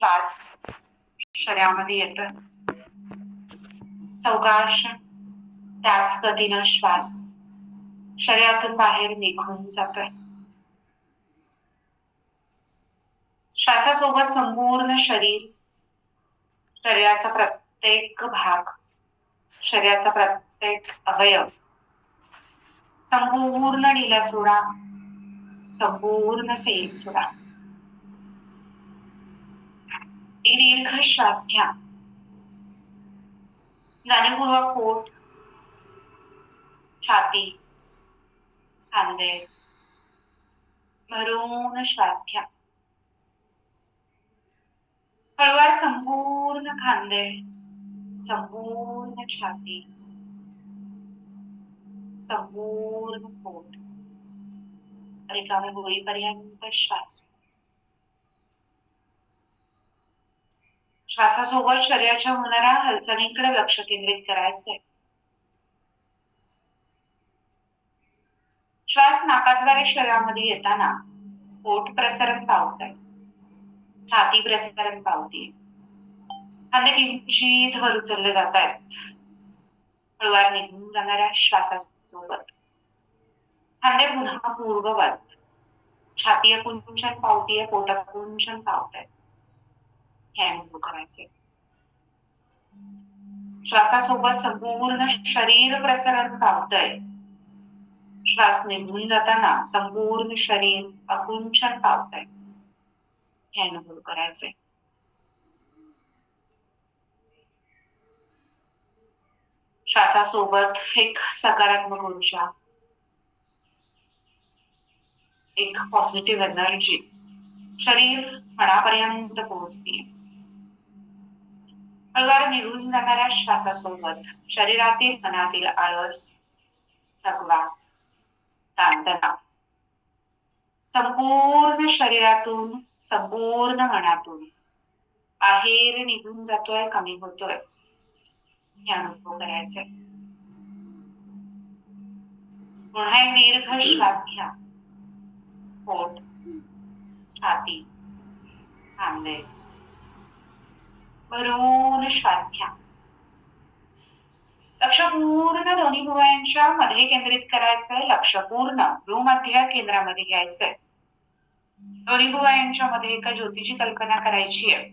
श्वास शरीरामध्ये येतोय, सावकाश त्याच गतीनं श्वास शरीरातून बाहेर निघून जातोय. श्वासासोबत संपूर्ण शरीर, शरीराचा प्रत्येक भाग, शरीराचा प्रत्येक अवयव संपूर्ण ढिला सोडा, संपूर्ण सैल सोडा. एक दीर्घ श्वास घ्या. जाणीवपूर्वक पोट, छाती, खांदे भरून श्वास घ्या. हळूवार संपूर्ण खांदे, संपूर्ण छाती, संपूर्ण पोट रिकामे होईपर्यंत श्वास. श्वासासोबत शरीराच्या होणाऱ्या हालचालींकडे लक्ष केंद्रित करायचंय. श्वास नाकाद्वारे शरीरामध्ये येताना पोट प्रसरण पावतंय, छाती प्रसरण पावतीये, खांदे किंचित वर उचलले जात आहेत. हळूवार निघून जाणाऱ्या श्वासासोबत खांदे पुन्हा पूर्ववत, छाती आकुंचन पावतीये, पोट आकुंचन पावतंय. हे अनुभव करायचे. श्वासासोबत संपूर्ण शरीर प्रसरण पावतंय. श्वास निघून जाताना संपूर्ण शरीर आकुंचन पावतंय. हे अनुभव करायचे. श्वासासोबत एक सकारात्मक ऊर्जा, एक पॉझिटिव्ह एनर्जी शरीर मनापर्यंत पोहोचते. हळूवार निघून जाणाऱ्या श्वासासोबत शरीरातील मनातील आळस, थकवा, ताणतणाव संपूर्ण शरीरातून, संपूर्ण मनातून बाहेर निघून जातोय, कमी होतोय. हे अनुभव करायचे. पुन्हा एक दीर्घ श्वास घ्या. पोट, छाती, खांदे भरून श्वास घ्या. लक्ष पूर्ण दोन्ही भुवयांच्या मध्ये केंद्रित करायचंय. लक्ष पूर्ण भ्रूमध्य केंद्रामध्ये घ्यायचंय. दोन्ही भुवयांच्या मध्ये एका ज्योतीची कल्पना करायची आहे.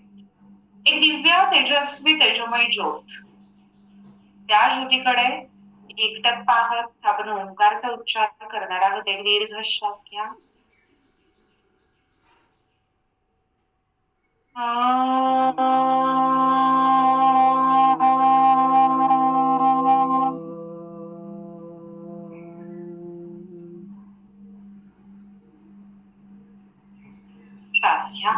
एक दिव्य तेजस्वी तेजोमय ज्योत. त्या ज्योतीकडे एकटक पाहत आपण ओंकारचा उच्चार करणार आहोत. एक दीर्घ श्वास घ्या. श्वास घ्या.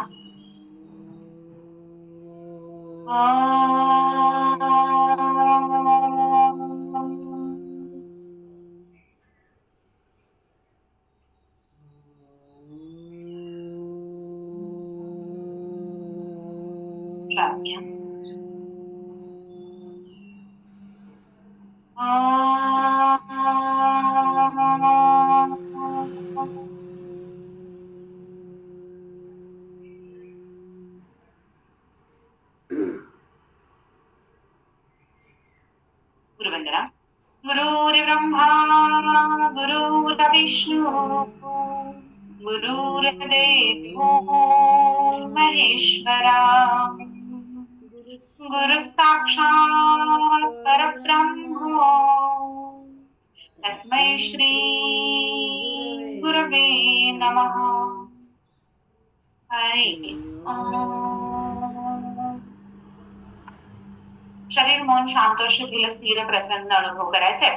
श्वास घ्या. गुरुवंदना. गुरुर्ब्रह्मा गुरुर्विष्णू गुरुर्देवो महेश्वरा गुरु साक्षात् परब्रह्म तस्मै श्री गुरवे नमः. हरि ओम. शरीर मन शांत, शिथिल, स्थिर, प्रसन्न अनुभव करायचे.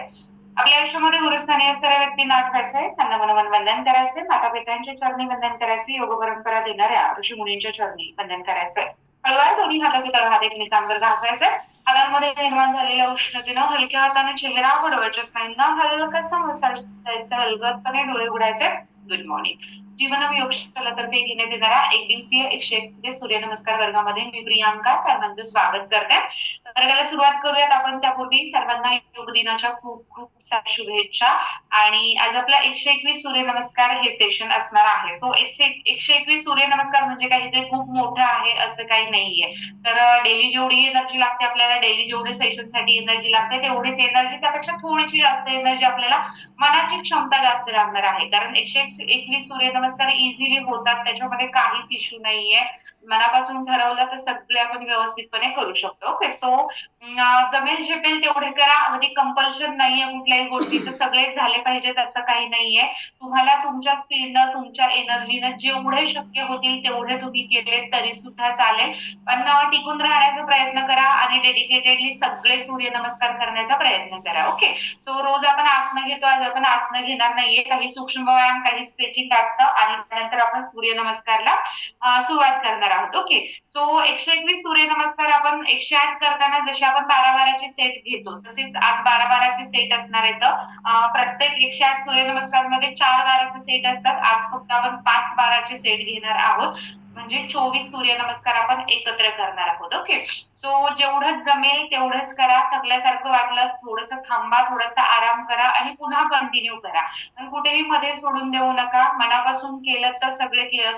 आपल्या आयुष्यामध्ये गुरुस्थानी असणाऱ्या व्यक्तींना आठवायचंय, त्यांना मनोमन वंदन करायचे. माता पित्यांच्या चरणी वंदन करायचे. योग परंपरा देणाऱ्या ऋषी मुनींच्या चरणी वंदन करायचंय. हळूवार दोन्ही हाताचे तळहात एकमेकांवर घासायचे. हातांमध्ये निर्माण झालेल्या उष्णतेनं हलक्या हाताने चेहरा व डोळ्याच्या स्नायूंना हलकसा मसाज द्यायचा. अलगदपणे डोळे उघडायचे. Good morning. जीवनम योगशालातर्फे घेण्यात येणारा 1 दिवसीय 101 सूर्यनमस्कार वर्गामध्ये मी प्रियांका सर्वांचं स्वागत करते. वर्गाला सुरुवात करूयात आपण. त्यापूर्वी सर्वांना योग दिनाच्या खूप खूप साऱ्या शुभेच्छा. आणि आज आपला 121 सूर्यनमस्कार हे सेशन असणार आहे. सो 121 सूर्यनमस्कार म्हणजे काही ते खूप मोठं आहे असं काही नाहीये. तर डेली जेवढी एनर्जी लागते आपल्याला, डेली जेवढे सेशनसाठी एनर्जी लागते तेवढीच एनर्जी, त्यापेक्षा थोडीशी जास्त एनर्जी आपल्याला मनाची क्षमता जास्त लागणार आहे. कारण 121 सूर्यनमस्कार इझिली होतात, त्याच्यामध्ये काहीच इश्यू नाहीये. मनापासून ठरवलं तर सगळे आपण व्यवस्थितपणे करू शकतो. ओके. सो जमेल झेपेल तेवढे करा. अगदी कंपल्शन नाहीये कुठल्याही गोष्टीचं सगळेच झाले पाहिजेत असं काही नाहीये. तुम्हाला तुमच्या स्पीडनं, तुमच्या एनर्जीनं जेवढे शक्य होतील तेवढे तुम्ही केले तरी सुद्धा चालेल. पण टिकून राहण्याचा प्रयत्न करा आणि डेडिकेटेडली सगळे सूर्यनमस्कार करण्याचा प्रयत्न करा. ओके. सो रोज आपण आसनं घेतो, आज आपण आसनं घेणार नाहीये. काही सूक्ष्म व्यायाम, काही स्ट्रेचिंग असतं आणि त्यानंतर आपण सूर्यनमस्कारला सुरुवात करणार आहोत. ओके. सो 121 सूर्यनमस्कार आपण 108 करताना जसे आपण 12-12चे सेट घेतो तसेच आज 12-12चे सेट असणार आहेत. प्रत्येक 108 सूर्यनमस्कार मध्ये 4 बाराचे सेट असतात. आज फक्त आपण 5 बाराचे सेट घेणार आहोत. म्हणजे 24 सूर्यनमस्कार आपण एकत्र करणार आहोत. ओके. सो जेवढं जमेल तेवढंच करा. थकल्यासारखं वाटलं थोडस थांबा, थोडासा आराम करा आणि पुन्हा कंटिन्यू करा. पण कुठेही मध्ये सोडून देऊ नका. मनापासून केलं तर सगळे काही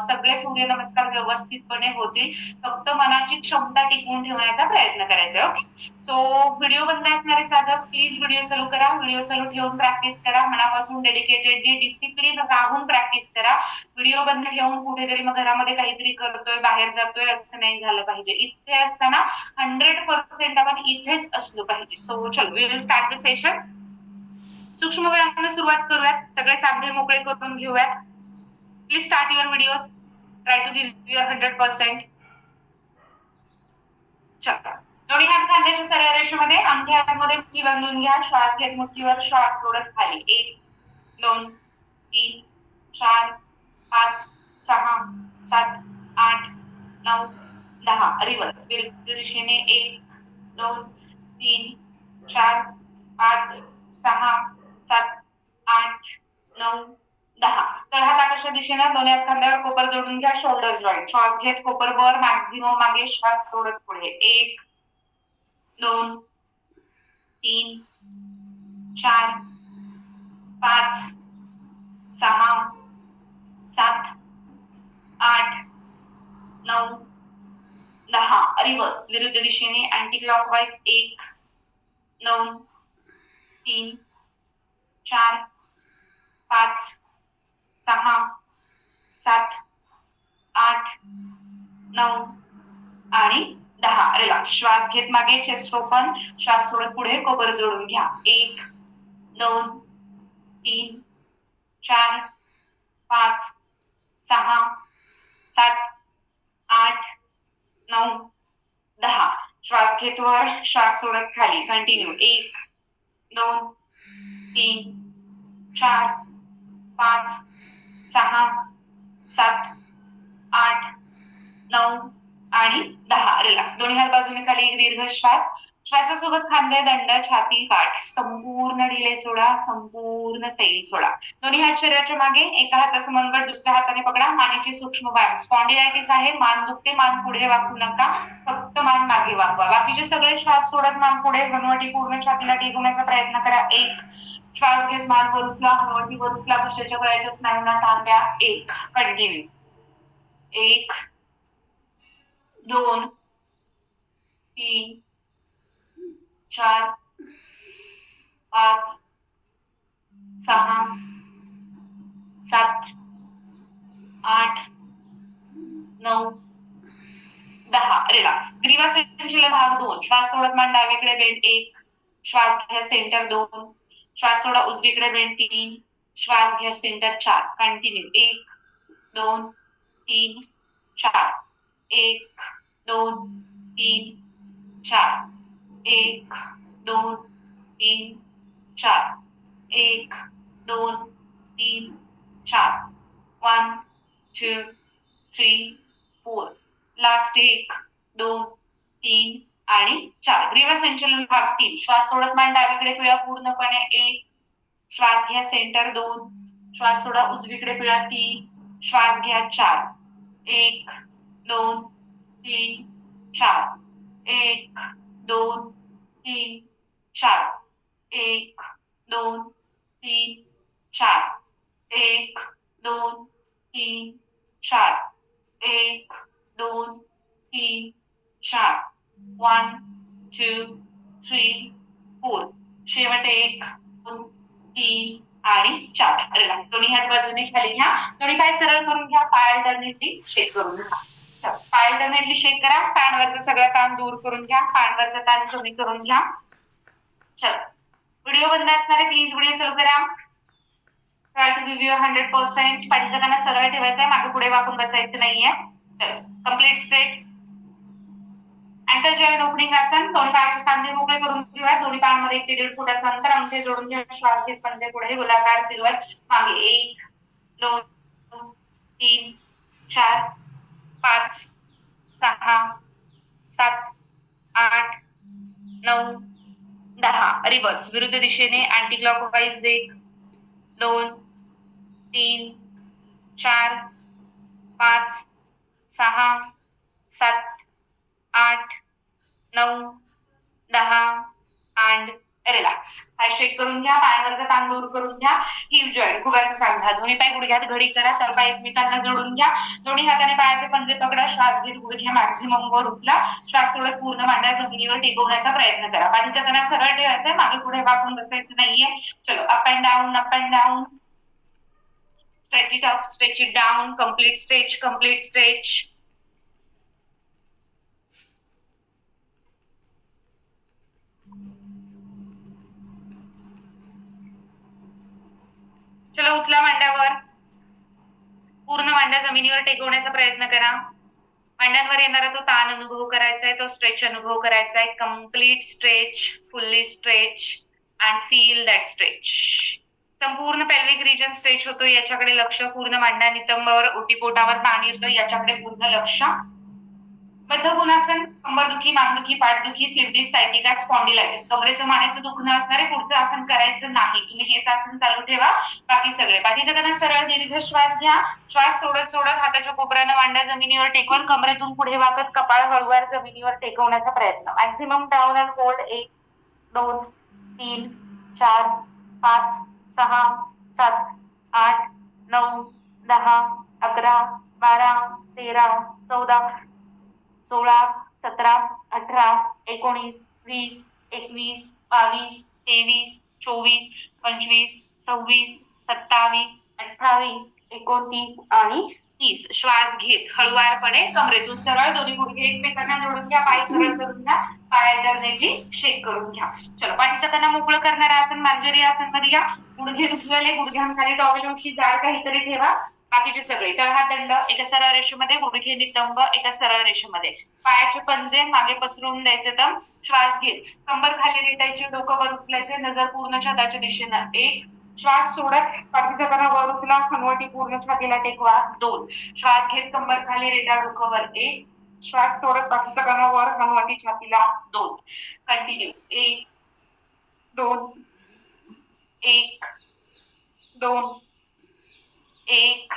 सगळे सूर्यनमस्कार व्यवस्थितपणे होतील. फक्त मनाची क्षमता टिकवून ठेवण्याचा प्रयत्न करायचा. ओके. सो व्हिडिओ बंद असणारे साधक प्लीज व्हिडिओ चालू करा. व्हिडिओ चालू ठेवून प्रॅक्टिस करा. मनापासून डेडिकेटेडली डिसिप्लिन राहून प्रॅक्टिस करा. व्हिडिओ बंद ठेवून कुठेतरी मग घरामध्ये काहीतरी करतोय, बाहेर जातोय असं नाही झालं पाहिजे. इथे असताना 100% आपण इथेच असलो पाहिजे. सो चल we will start the session. सूक्ष्म व्यायामाने सुरुवात करूयात. सगळे सांधे मोकळे करून घेऊयात. Please start your videos. Try to give your 100%. चला. दोन्ही हात खांद्याच्या सरळ रेषेमध्ये, अंगठ्या हातामध्ये मुठी बांधून घ्या. श्वास घेत मुठीवर, श्वास सोडत खाली. 1 2 3 4 5 6 7 8 9 10. रिव्हर्स विरुद्ध दिशेने 1 2 3 4 5 6 7 8 9 10. तळहात आकाशाच्या दिशेने, दोन्ही हात खांद्यावर, कोपर जोडून घ्या. Shoulder joint. श्वास घेत कोपर वर, मॅक्झिमम मागे, श्वास सोडत पुढे. 1 2 3 4 5 6 7 8 9 10. रिव्हर्स विरुद्ध दिशेने अँटी क्लॉकवाईज. 1 2 3 4 5 6 7 8 9 आणि 10. रिलॅक्स. श्वास घेत मागे, चेस्ट ओपन, श्वास सोडत पुढे, कोपर जोडून घ्या. 1 2 3 4 5 6 7 8 9 10. श्वास घेत वर, श्वास सोडत खाली. कंटिन्यू. 1 2 3 4 5 6 7 8 9 आणि 10. रिलॅक्स. दोन्ही हात बाजूने खाली, एक दीर्घ श्वास. श्वासासोबत खांदे, दंड, छाती, पाठ संपूर्ण ढिले सोडा, संपूर्ण सैल सोडा. दोन्ही हात शरीराच्या मागे, एका हाताचा मनगट दुसऱ्या हाताने पकडा. मानेची सूक्ष्म व्यायाम. स्पॉन्डिलायटिस आहे, मान दुखते, मान पुढे वाकू नका, फक्त मान मागे वाकवा. बाकीचे सगळे श्वास सोडत मान पुढे, हनुवटी पूर्ण छातीला टेकवण्याचा प्रयत्न करा. 1 श्वास घेत मान वर उचला, हनुवटी वर उचला, घशाच्या गळ्याच्या स्नायूंना ताण द्या. 1 कंटिन्यू. 1 2 3 4 5 6 7 8 9 10. रिलॅक्स. ग्रीवा संचलन भाग 2. श्वास सोडत मान डावीकडे बेंड. 1 श्वास घ्या सेंटर. 2 श्वास सोडा उजवीकडे बेंड. 3 श्वास घ्या सेंटर. 4 कंटिन्यू. 1 2 3 4 1 2 3 4 1 2 3 4 1 2 3 4 1 2 3 4. लास्ट 1 2 3 आणि 4. ग्रीवा संचलन भाग 3. श्वास सोडत मान डावीकडे पिळा पूर्णपणे. 1 श्वास घ्या सेंटर. 2 श्वास सोडा, उजवीकडे पिळा 3, श्वास घ्या 4, 1 2 3 4, 1 2 3 4, 1 2 3 4, 1 2 3 4, 1 2 3 4, 1 2 3 4, शेवट 1 2 3 आणि 4. रिलॅक्स. दोन्ही हात बाजूने खाली घ्या, दोन्ही पाय सरळ करून घ्या, पाय अल्टरनेटली शेक करून घ्या. पाय अल्टरनेटली शेक करा, कानवरचा सगळा ताण दूर करून घ्या, कानवरचा ताण कमी करून घ्या. चल, व्हिडिओ बंद असणार आहे, प्लीज व्हिडिओ चालू करा. Try to give you 100%. पाठीचा काना सरळ ठेवायचा आहे, मागे पुढे वाकून बसायचं नाहीये. Complete straight. Ankle joint opening आसन. दोन्ही पायाचे सांधे मोकळे करून घेऊया, दोन्ही पायांमध्ये 1 ते 1.5 फुटाचं अंतर, अंगठे जोडून घ्या, श्वास घेत पंजे पुढे गोलाकार फिरवत मागे 1 2 3 4 5 6 7 8 9 10. रिव्हर्स विरुद्ध दिशेने अँटी क्लॉकवाईज 1 2 3 4 5 6 7 8 9 10 अँड रिलॅक्स. पाय शेक करून घ्या, पायावरचा ताण दूर करून घ्या. हिप जॉईंट, खुब्याचा सांधा, दोन्ही पाय गुडघ्यात घडी करा, तर पाय एकमेकांना जोडून घ्या, दोन्ही हाताने पायाचे पंजे पकडा, श्वास घेत गुडघे मॅक्झिमम वर उचला, श्वास सोडत पूर्ण मांड्या जमिनीवर टेकवण्याचा प्रयत्न करा. पाठीचा कणा सरळ ठेवायचा, मागे पुढे वाकून बसायचं नाहीये. चलो, up and down, up and down. Stretch it up, stretch it down. Complete stretch, complete stretch. चलो, उचला मांड्यावर, पूर्ण मांड्या जमिनीवर टेकवण्याचा प्रयत्न करा. मांड्यांवर येणारा तो ताण अनुभव करायचा आहे, तो स्ट्रेच अनुभव करायचा आहे. Complete stretch, fully stretch and feel that stretch. संपूर्ण पेल्विक रिजन स्ट्रेच होतो, याच्याकडे लक्ष. पूर्ण मांड्या नितंबावर, ओटीपोटावर ताण येतो, याच्याकडे पूर्ण लक्ष. बद्धकोनासन, कंबरदुखी, मानदुखी, पाठदुखी, स्लिप डिस्क, सायटिका, स्पॉन्डिलायटिस, कमरेचं मानेचं दुखणं असणारे पुढचं आसन करायचं नाही. तुम्ही हेच आसन चालू ठेवा. बाकी सगळे पाठीचा कणा सरळ, दीर्घ श्वास घ्या, श्वास सोडत सोडत हाताच्या कोपऱ्यानं मांड्या जमिनीवर टेकवून कमरेतून पुढे वाकत कपाळ हळूवार जमिनीवर टेकवण्याचा प्रयत्न. मॅक्झिमम डाऊन अँड होल्ड 1 2 3 4 5 6 7 8 9 10 11 12 13 14 16 17 18 19 20 21 22 23 24 25 26 27 28 29 आणि 30. श्वास घेत हळुवारपणे कमरेतून सरळ, दोन्ही गुडघे एकमेकांना जोडून घ्या, पाय सरळ करून घ्या, पाय अल्टरनेटली शेक करून घ्या. चलो, पाठीचा कणा मोकळं करणारा आसन मार्जरी आसन मध्ये या. गुडघे दुखलेले, गुडघ्यांखाली टॉवेल उशी जाड काहीतरी ठेवा. बाकीचे सगळे तळहात दंड एका सरळ रेषेमध्ये, गुडघे नितंब एका सरळ रेषेमध्ये, पायाचे पंजे मागे पसरून द्यायचे. तर श्वास घेत कंबर खाली रेटायचे, डोकं वर उचलायचे, नजर पूर्ण छातीच्या दिशेनं. 1 श्वास सोडत पाठीचा कणा वर उचला, हनुवटी पूर्ण छातीला टेकवा. 2 श्वास घेत कंबर खाली रेटा, डोकं वर. 1 श्वास सोडत पाठीचा कणा वर, हनुवटी छातीला. 2 कंटिन्यू. 1 2 1 2 1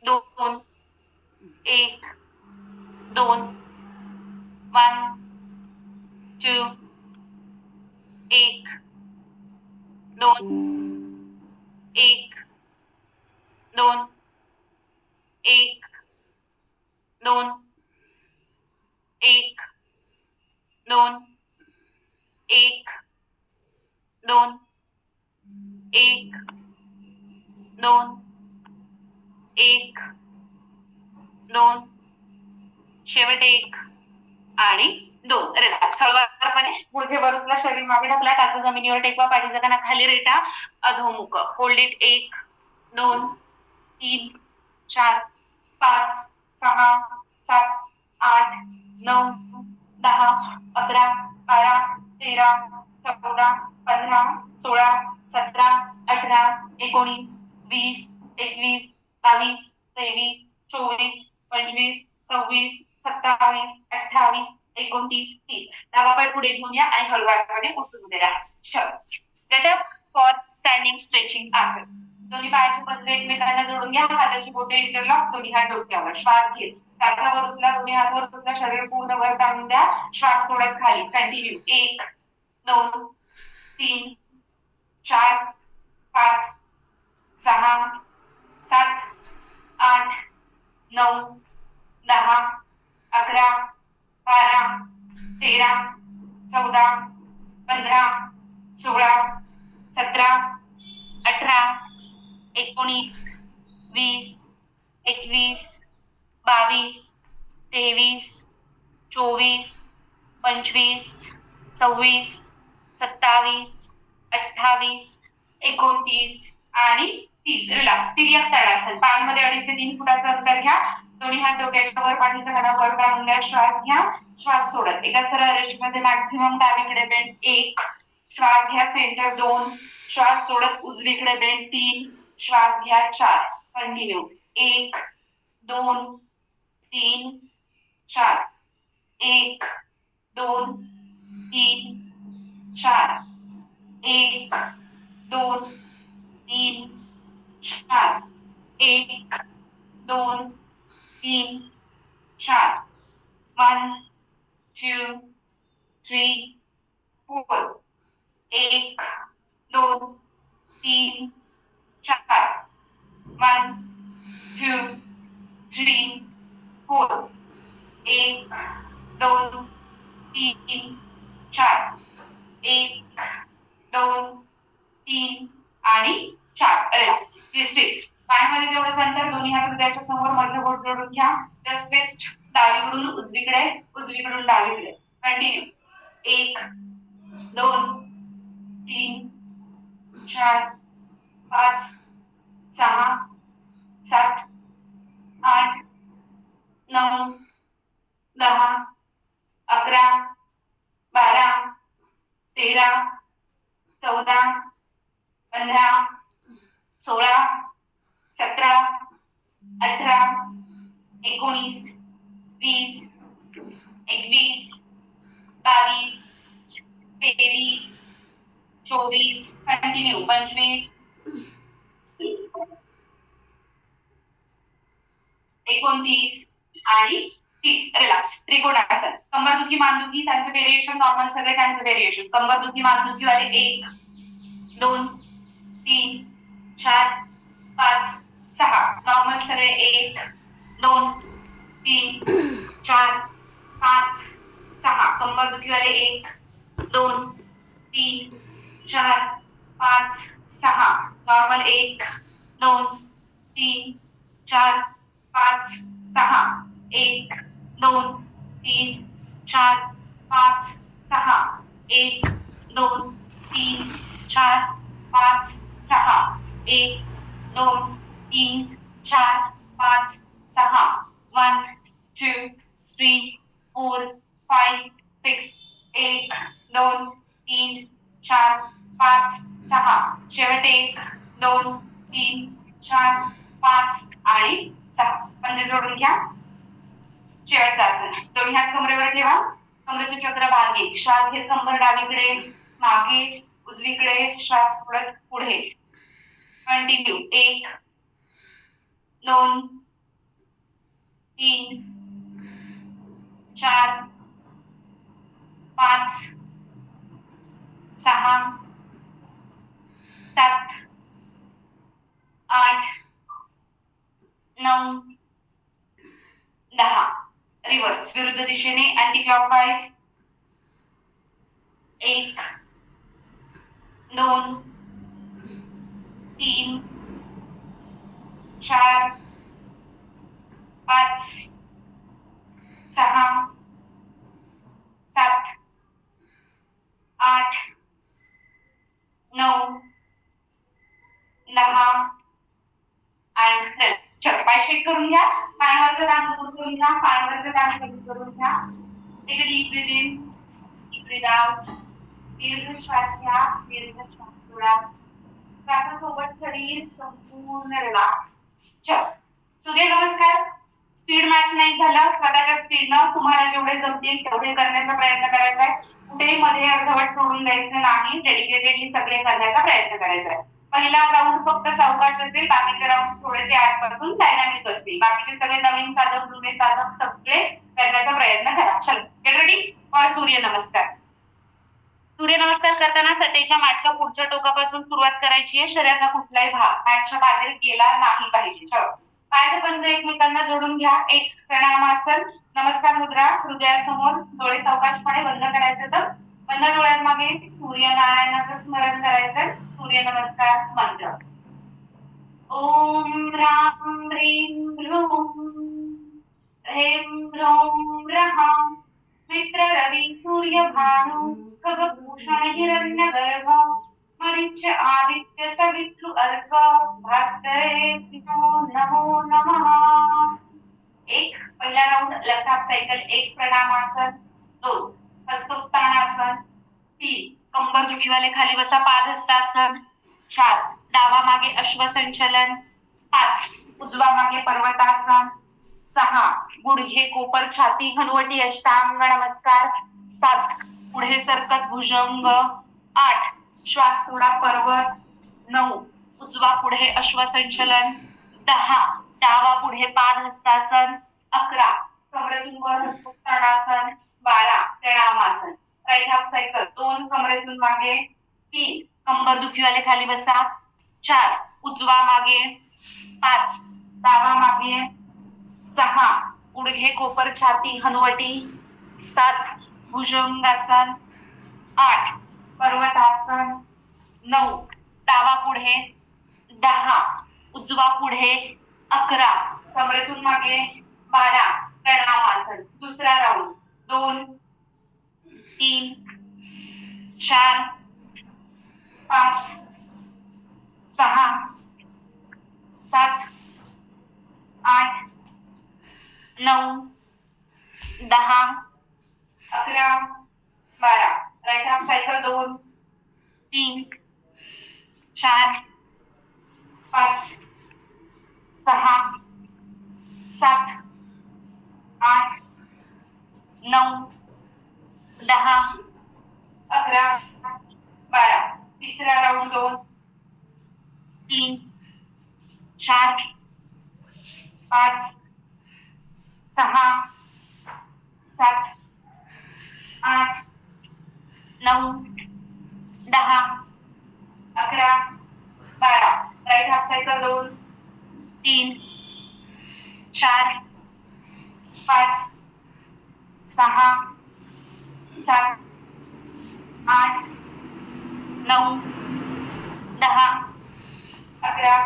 2 1 2 1 2 1 2 1 2 1 2 1 2 1 2 1 2 1 2 शेवट 1 आणि 2. रिलॅक्स. हळूवारपणे गुडघे वर उचला, शरीर मागे ढकला, टाचा जमिनीवर टेकवा, पाठीचा कणा खाली रेटा, अधोमुख. Hold it. 1 2 3 4 5 6 7 8 9 10 11 12 13 14 15 16 17 18 19 20 21 22 23 24 25 26 27 28 29 30. डावा पाय पुढे घेऊन या आणि हळूवारपणे उठून उभे राहा. Get up for standing stretching आसन. दोन्ही पायाची पंजे एकमेकांना जोडून घ्या, हाताची बोटे इंटरलॉक, दोन्ही हात डोक्यावर. श्वास घेत त्याच्यावर उचला, दोन्ही हात वर उचला, शरीर पूर्ण वर टाकून द्या. श्वास सोडत खाली. कंटिन्यू. 1 2 3 4 5 6 7 8 9 10 11 12 13 14 15 16 17 18 19 20 21 22 23 24 25 26 27 28 29 आणि 30. रिलॅक्स. तिर्यक ताडासन. पायांमध्ये 2.5 ते 3 फुटाचं अंतर घ्या. दोन्ही हात डोक्याच्या वर, पाठीचा कणा वर काढून द्या. श्वास घ्या, श्वास सोडत एका सरळ रेषेमध्ये मॅक्झिमम डावीकडे बेंड 1. श्वास घ्या सेंटर 2. श्वास सोडत उजवीकडे बेंड 3. श्वास घ्या 4. कंटिन्यू. 1 2 3 4 1 2 3 4 1 2 3 4 1 2 3 4 1 2 3 4 1 2 3 4 1 2 3 4 1 2 3 4 1 2 3 आणि 4. रिलॅक्स. ट्विस्टेड. पायांमध्ये जेवढं अंतर, दोन्ही हात हृदयाच्या समोर, मधलं बोट जोडून घ्या. Just twist. डावीकडून उजवीकडे, उजवीकडून डावीकडे. कंटिन्यू. 1 2 3 4 5 6 7 8 9 10 11 12 13 14 15 16 17 18 19 20 21 22 23 24 कंटिन्यू 25 29 आणि 30. रिलॅक्स. त्रिकोणासन. कंबरदुखी, मानदुखी त्यांचं व्हेरिएशन, नॉर्मल सगळे त्यांचं व्हेरिएशन. कंबरदुखी मानदुखी वाले 1 2 3 4 5 6. नॉर्मल सगळे 1 2 3 4 5 6. कंबरदुखी वाले 1 2 3 4 5 6. नॉर्मल 1 2 3 4 5 6. 1 2 3 4 5 6. 1 2 3 4 5 6. 1 2 3 4 5 6. 1 2 3 4 5 6. 1 2 3 4 5 6. शेवट 1 2 3 4 5 आणि 6. पंजे जोडून घ्या. शेवटचं आसन. दोन्ही हात कमरेवर ठेवा. कमरेचे चक्र मागे. श्वास घेत कंबर डावीकडे, मागे, उजवीकडे. श्वास सोडत पुढे. कंटिन्यू. 1 2 3 4 5 6 7 8 9 10. रिव्हर्स. विरुद्ध दिशेने अँटी क्लॉकवाइज. 1 2 3 4 5 6 7 8 9 10 and friends. चल पाय शेक करून घ्या. पायावरचं दाब दूर करून घ्या. पायावरचं दाब कमी करून घ्या. Take a deep breath in, deep breath out. दीर्घ श्वास घ्या, दीर्घ श्वास सोडा. श्वासासोबत शरीर संपूर्ण रिलॅक्स. चल सूर्य नमस्कार. स्पीड मॅच नाही झालं. स्वतःच्या स्पीडनं तुम्हाला जेवढे जमतील तेवढे करण्याचा प्रयत्न करायचा आहे. कुठेही मध्ये अर्धवट सोडून द्यायचं नाही. डेडिकेटेडली सगळे करण्याचा प्रयत्न करायचा आहे. पहिला राऊंड फक्त सावकाश असेल, बाकीचे राऊंड थोडेसे आजपासून डायनामिक असतील. बाकीचे सगळे नवीन साधक जुने साधक सगळे करण्याचा प्रयत्न करा. चलो गेट रेडी फॉर सूर्य नमस्कार. सूर्यनमस्कार करताना चटेच्या माटच्या पुढच्या टोकापासून सुरुवात करायची आहे. शरीराचा कुठलाही भाग मॅटच्या बाहेर गेला नाही पाहिजे. चलो पायाचे पंजे एकमेकांना जोडून घ्या. एक प्रणामासन नमस्कार मुद्रा हृदयासमोर, डोळे सावकाशपणे बंद करायचे. तर बंद डोळ्यांमागे सूर्यनारायणाचं स्मरण करायचं. सूर्य नमस्कार मंत्र ओम राम ह्रीं ह्रूं ह्रीं ह्रों रहां मित्र रवि सूर्य भानु खगभूषण हिरण्यगर्भ मरीच आदित्य सवितृ अर्क भास्करेभ्यो नमो नमः. एक पहिला राऊंड लेफ्ट हाफ सायकल, एक प्रणामासन, दोन हस्तोत्तानासन, तीन कंबर दुखीवाले खाली बसा पादहस्तासन, चार डावा मागे अश्वसंचलन, पाच उजवा मागे पर्वतासन, सहा गुडघे कोपर छाती हनुवटी अष्टांग नमस्कार, सात पुढे सरकत भुजंग, आठ श्वास सोडा पर्वत, नऊ उजवा पुढे अश्वसंचलन, दहा डावा पुढे पादहस्तासन, अकरा कमरेतून वर हस्तोत्तानासन, बारा प्रणामासन. राईट हाफ सायकल, दोन कमरेतून मागे, तीन कंबर दुखीवाले खाली बसा, चार उजवा मागे, पाच डावा मागे, सहा गुडघे कोपर छाती हनुवटी, सात भुजंगासन, आठ पर्वतासन, नऊ डावा पुढे, दहा उजवा पुढे, अकरा कमरेतून मागे, बारा प्रणामासन. दुसरा राऊंड, दोन तीन चार पाच सहा सात आठ नऊ दहा अकरा बारा. राईट हाफ सायकल, दोन तीन चार पाच सहा सात आठ नऊ दहा अकरा बारा. तिसरा राऊंड, दोन तीन चार पाच सहा सात आठ नऊ दहा अकरा बारा. राईट हाफ सायकल, दोन तीन चार पाच सहा सात आठ नऊ दहा अकरा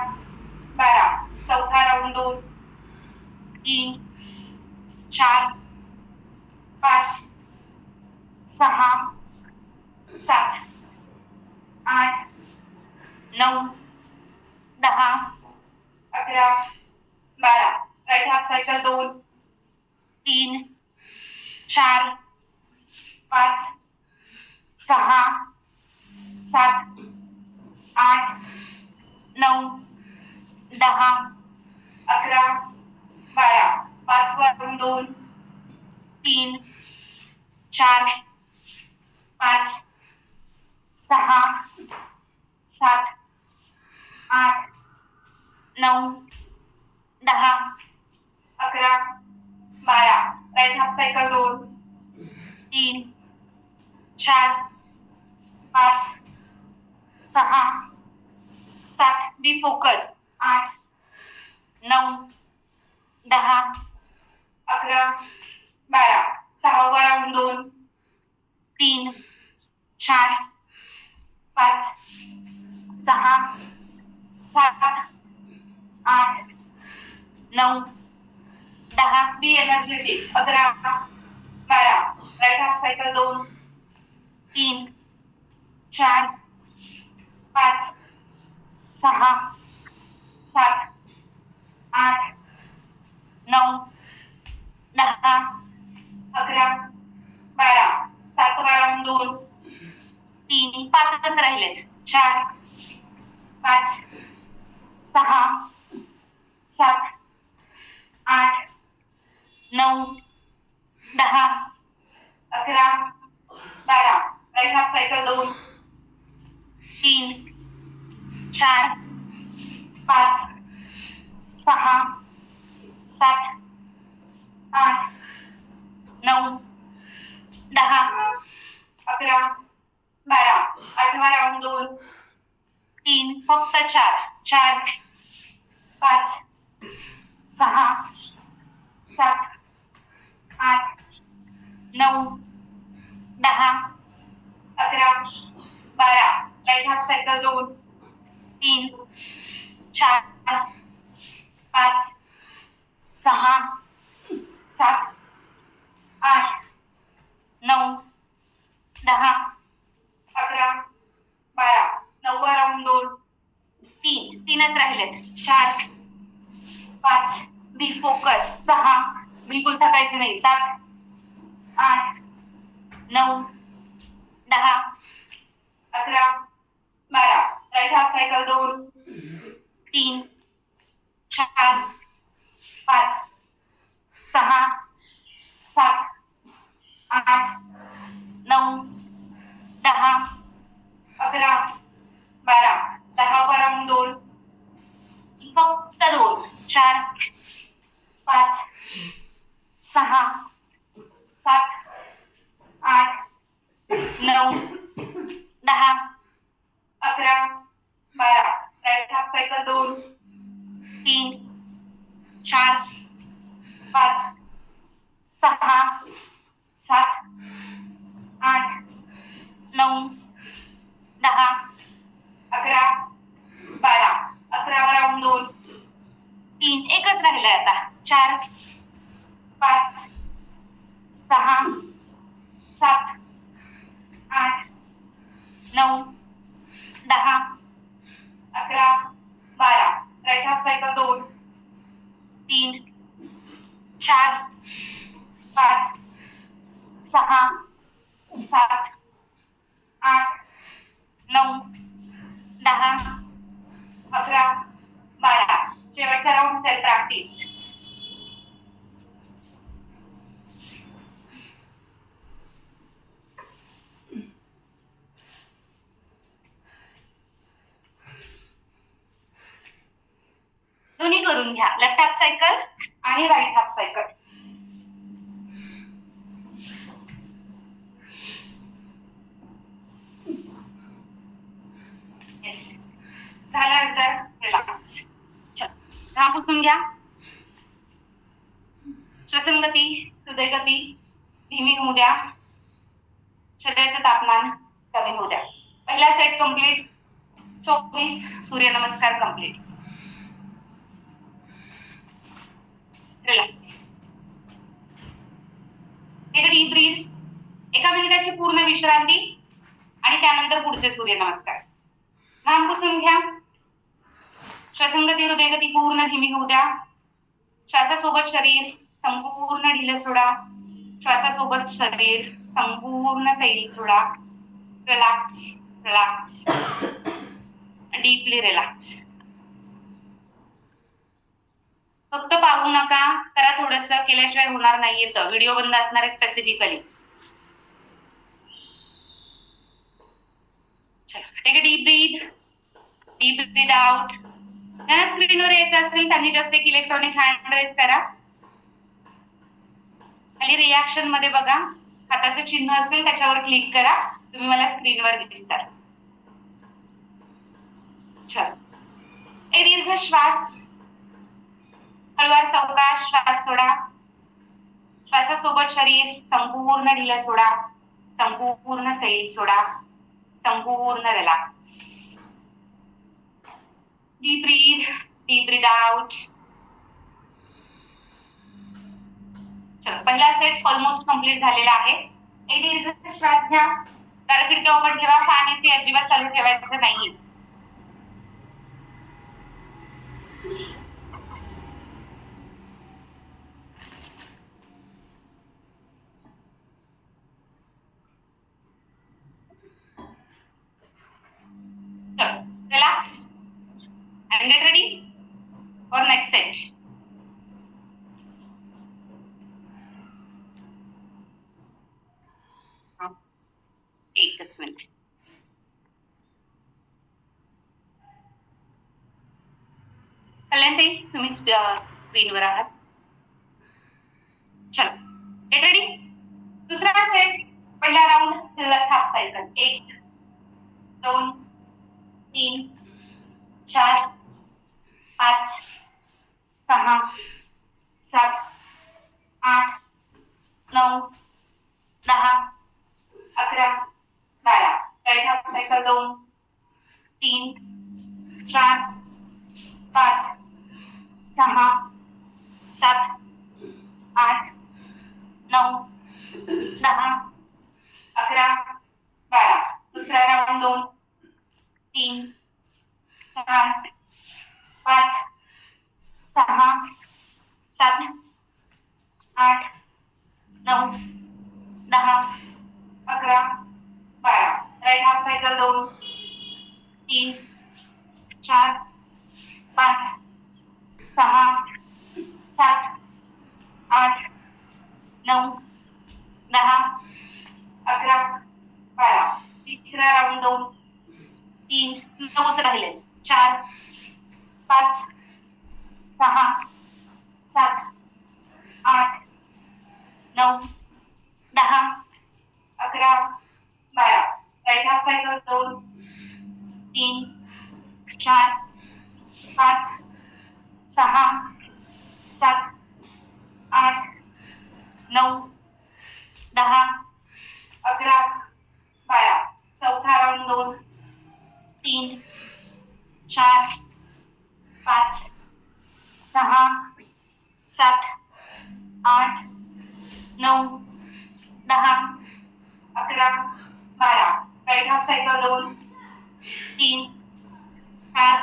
बारा. चौथा राऊंड, दोन तीन चार पाच सहा सात आठ नऊ दहा अकरा बारा. राईट हाफ सायकल, दोन तीन चार पाच सहा सात आठ नऊ दहा अकरा बारा. पाचवा राऊंड, दोन तीन चार पाच सहा सात आठ नऊ दहा अकरा बारा. राईट हाफ सायकल, दोन तीन चार पाच सहा सात. बी फोकस. आठ नऊ दहा अकरा बारा. सहावा राऊंड, दोन तीन चार पाच सहा सात आठ नऊ दहा. Be energetic. अकरा बारा. राईट हाफ सायकल, दोन तीन चार पाच सहा सात आठ नऊ दहा अकरा बारा. सातवा राऊंड, दोन तीन पाचच राहिलेत. चार पाच सहा सात आठ नऊ दहा अकरा बारा. राईट हाफ सायकल, दोन तीन 4 5 6 7 8 9 10 11 12 8वा राऊंड 2 3 फक्त 4 4 5 6 7 8 9 10 11 12 राईट हाफ सायकल 2 3 4 5 6 7 8 9 10 11 12 9वा राऊंड 2 3 तीनच राहिलेत 4 5 बी फोकस 6 बिलकुल थकायचं नाही 7 8 9 10 11 12 राईट हाफ सायकल 2 3 4 5 6 7 8 9 10 11 12 10वा राऊंड 2 फक्त 2 4 5 6 7 8 9 10 11 12 राईट हाफ सायकल 2 3 4 5 6 7 8 9 10 11 12 11वा राऊंड 2 3 एकच राहिलंय आता 4 5 6 7 8 9 10 11 12 राईट हाफ सायकल 2 3 4 5 6 7 8 9 10 11 12 शेवटचा राऊंड सेल्फ प्रॅक्टिस दोन्ही करून घ्या लेफ्ट हाफ सायकल आणि राईट हाफ सायकल झाल्यानंतर रिलॅक्स घाम पुसून घ्या श्वसन गती हृदय गती धीमी होऊ द्या शरीराचे तापमान कमी होऊ द्या पहिला सेट कंप्लीट 24 सूर्यनमस्कार कंप्लीट रिलॅक्स एक डीप ब्रीथ 1 मिनिटाची पूर्ण विश्रांती आणि त्यानंतर पुढचे सूर्यनमस्कार घाम पुसून घ्या श्वसनगती हृदयगती पूर्ण धीमी होऊ द्या श्वासासोबत शरीर संपूर्ण ढिलं सोडा श्वासासोबत शरीर संपूर्ण सैल सोडा रिलॅक्स रिलॅक्स डीपली रिलॅक्स फक्त पाहू नका करा थोडस केल्याशिवाय होणार नाहीये तर व्हिडिओ बंद असणार आहे specifically take a deep breath out ज्यांना स्क्रीनवर यायचं असेल त्यांनी जस्ट एक इलेक्ट्रॉनिक हँड रेज करा खाली रिॲक्शन मध्ये बघा हाताचं चिन्ह असेल त्याच्यावर क्लिक करा तुम्ही मला स्क्रीनवर दिसतात एक दीर्घ श्वास हळूवार सावकाश श्वास सोडा श्वासासोबत शरीर संपूर्ण ढिलं सोडा संपूर्ण सैल सोडा संपूर्ण रिलॅक्स डीप ब्रीथ आउट चलो पहिला सेट ऑलमोस्ट कंप्लीट झालेला आहे एक दीर्घ श्वास घ्या दार खिडक्या ओपन ठेवा फॅन एसी अजिबात चालू ठेवायचं नाहीये Relax and get ready for next set. एकच मिनिट तुम्ही स्क्रीनवर आहात. चलो गेट रेडी. दुसरा सेट. पहिला round left half cycle. 1 2 3 4 5 6 7 8 9 10 11 12. Right half cycle 2 3 4 5 6 7 8 9 10 11 12. दुसरा राऊंड 2 3 4 5 6 7 8 9 10 11 12. Right half cycle 2 3 4 5 6 7 8 9 10 11 12. तिसरा राऊंड 2 3 9 राहिले. 4 5 6 7 8 9 10 11 12. Right half cycle 2 3 4 5 6 7 8 9 10 11 12. चौथा राऊंड 2 3 4 5 6 7 8 9 10 11 12. Right half cycle 2 3 4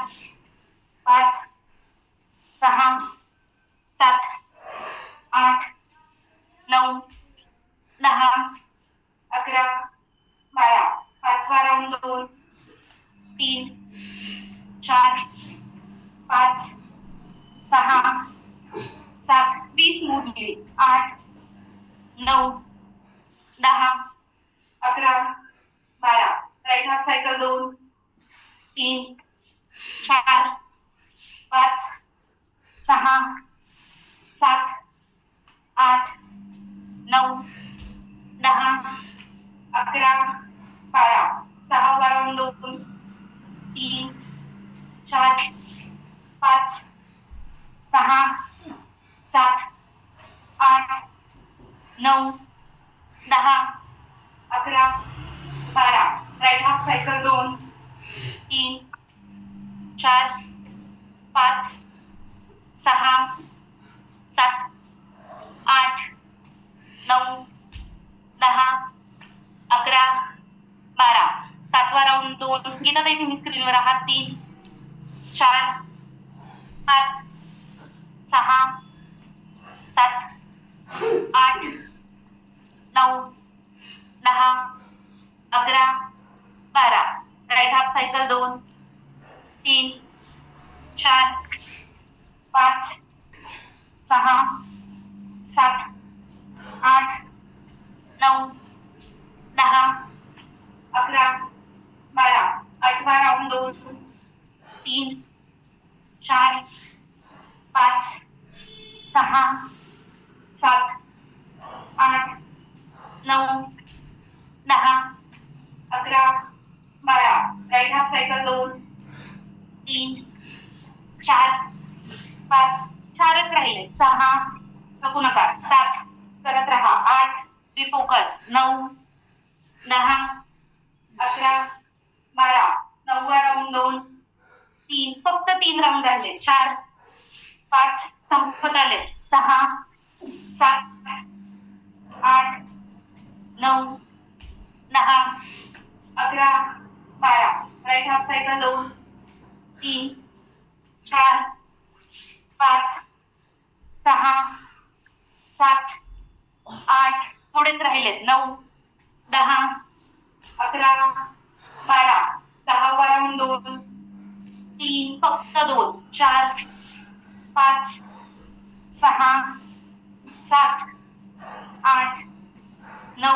5 6 7 8 9 10 11 12. पाचवा राऊंड 2 3 4 5 6 7 20 मोडली. 8 9 10 11 12. Right half cycle 2 3 4 5 6 7 8 9 10 11 12. सहावा राऊंड 2 3 4 5 6 7 8 9 10 11 12. Right half cycle 2 3 4 5 6 7 8 9 10 11 12. सातवा राऊंड 2 गीता ताई तुम्ही स्क्रीनवर आहात. 3 4 5 6 7 8 9 10 11 12. Right half cycle 2 3 4 5 6 7 8 9 10 11 12. आठवा राऊंड 2 3 4 5 6 7 8 9 10 11 12. राईट हाफ सायकल 2 3 4 5 4च राहिले. 6 नको नका. 7 करत राहा. 8 रिफोकस. 9 10 11 12. नववा राऊंड 2 3 फक्त 3 राऊंड राहिले. 4 5 संपत आले. 6 7 8 9 10 11 12. राईट हाफ सायकल 2 3 4 5 6 7 8 थोडेच राहिलेत. 9 10 11 12. 10वा राऊंड 2 3 फक्त 2 4 5 6 7 8 9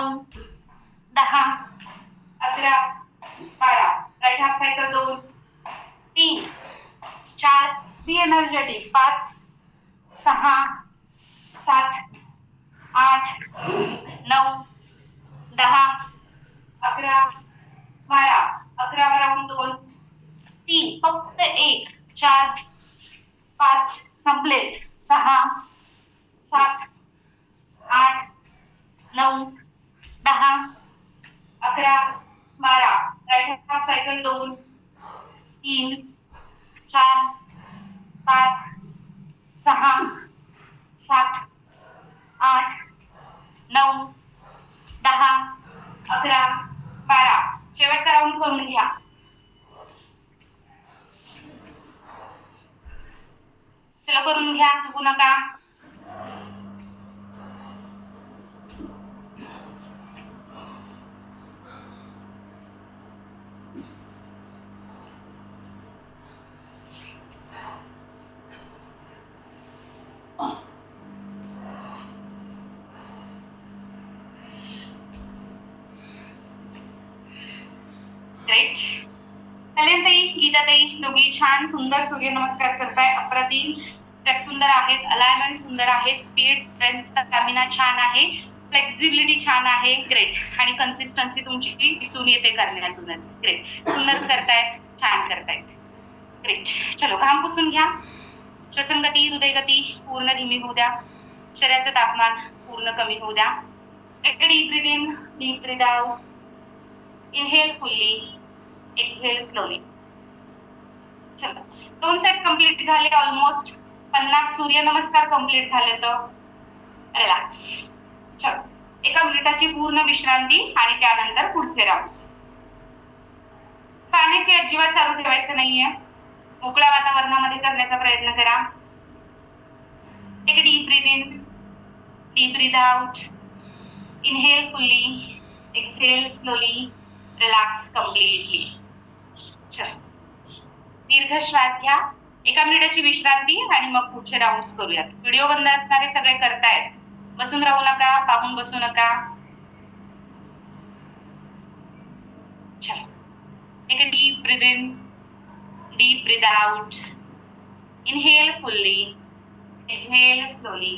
10 11 12. राईट हाफ सायकल 2 3 4 बी एनर्जी साठी 5 6 7 8 9 10 11 12 11 राऊंड 2 3 फक्त 1 4 5 संपलेत 6 7 8 9 10 11 12 राईट हाफ सायकल 2 3 4 5 6 7 8 9 10 11 12 शेवटचा राऊंड करून घ्या. चला करून घ्या, थकू नका. ग्रेट. कल्याणताई, गीताताई दोघी छान सुंदर सूर्यनमस्कार करताय. अप्रतिम. स्टेप सुंदर आहेत, अलाइनमेंट सुंदर आहेत, स्पीड, स्ट्रेंथ, स्टॅमिना छान आहे, फ्लेक्झिबिलिटी छान आहे. ग्रेट. आणि कन्सिस्टन्सी तुमची दिसून येते करण्यातूनच. ग्रेट. सुंदर करतायत, छान करतायत. ग्रेट. चलो घाम पुसून घ्या. श्वसनगती, हृदयगती पूर्ण धीमी होऊ द्या. शरीराचं तापमान पूर्ण कमी होऊ द्या. एक deep breath in, deep breath out. Inhale fully, exhale slowly. चलो 2 सेट कंप्लीट झाले. ऑलमोस्ट 50 सूर्यनमस्कार कंप्लीट झाले. तर रिलॅक्स. चलो 1 मिनिटाची पूर्ण विश्रांती आणि त्यानंतर पुढचे राउंड्स. फॅनेसी अजिबात चालू ठेवायचं नाहीये. मोकळ्या वातावरणामध्ये करण्याचा प्रयत्न करा. एक deep breath in, deep breath out. Inhale fully, exhale slowly, relax completely. दीर्घ श्वास घ्या. 1 मिनिटाची विश्रांती आणि मग पुढचे राउंड्स करूयात. व्हिडिओ बंद असणारे सगळे करतायत. बसून राहू नका, पाहून बसू नका. एक deep breath in, deep breath out. Inhale fully, exhale slowly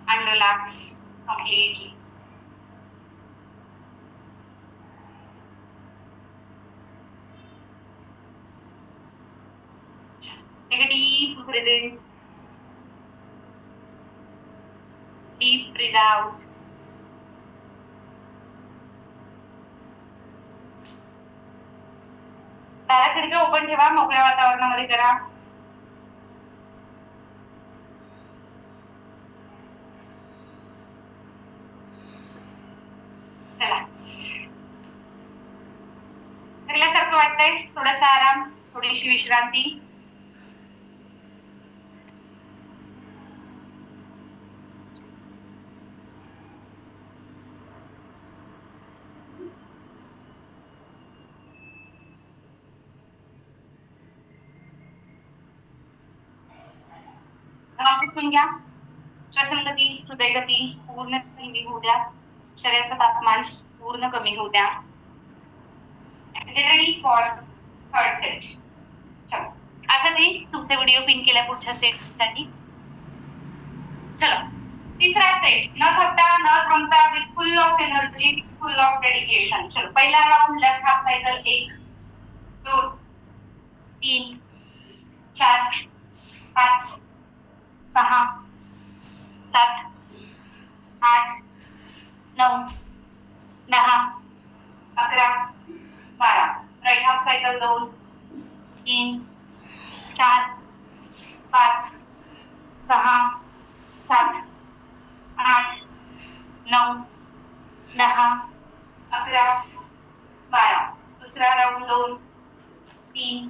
and relax completely. Take a deep breath in, deep breathe out. दारा खिडक्या ओपन ठेवा, मोकळ्या वातावरणामध्ये करा. रिलॅक्स. थकल्यासारखं वाटतंय, थोडासा आराम, थोडीशी विश्रांती. पुसून घ्या. श्वसनगती, हृदयगती पूर्ण धीमी होऊ द्या. शरीराचं तापमान पूर्ण कमी होऊ द्या. Ready for third set. चलो आशा ताई तुमचे व्हिडिओ पिन केल्या पुढच्या सेटसाठी. चलो तिसरा सेट. न थकता न थांबता, with full of energy, full of dedication. चलो पहिला round left half cycle. 1 2 3 4 5 6 7 8 9 10 11 12. Right half cycle 2 3 4 5 6 7 8 9 10 11 12. दुसरा round 2 3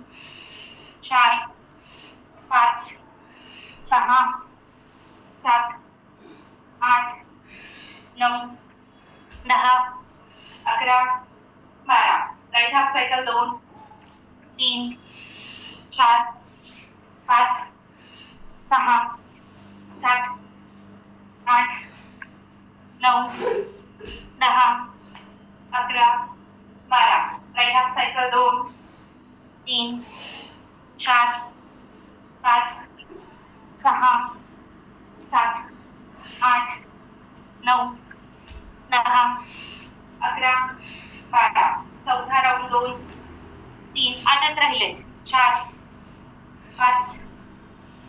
4 5 6 7 8 9 10 11 12. Right half cycle 2 3 4 5 6 7 8 9 10 11 12. Right half cycle 2 3 4 5 6 7 8 9 10 11 12 चौथा राऊंड 2 3 8च राहिले 4 5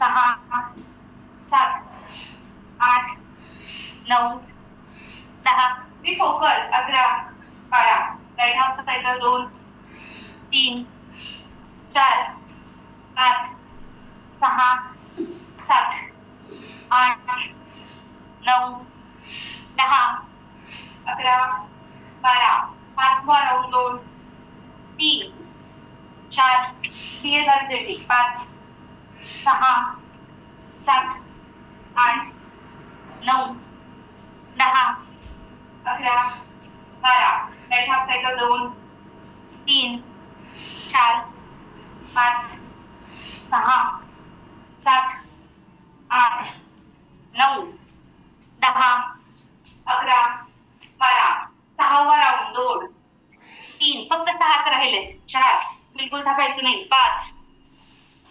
6 7 8 9 10 be focus 11 12 right half cycle 2 3 4 5 6 7 8 9 10 11 12 पाचवा round 2 3 4 be energetic 5 6 7 8 9 10 11 12 right half cycle 2 3 4 5 6 7 8 9 10 11 12 सहावा round 2 3 फक्त 6च राहिले 4 बिलकुल थांबायचं नाही 5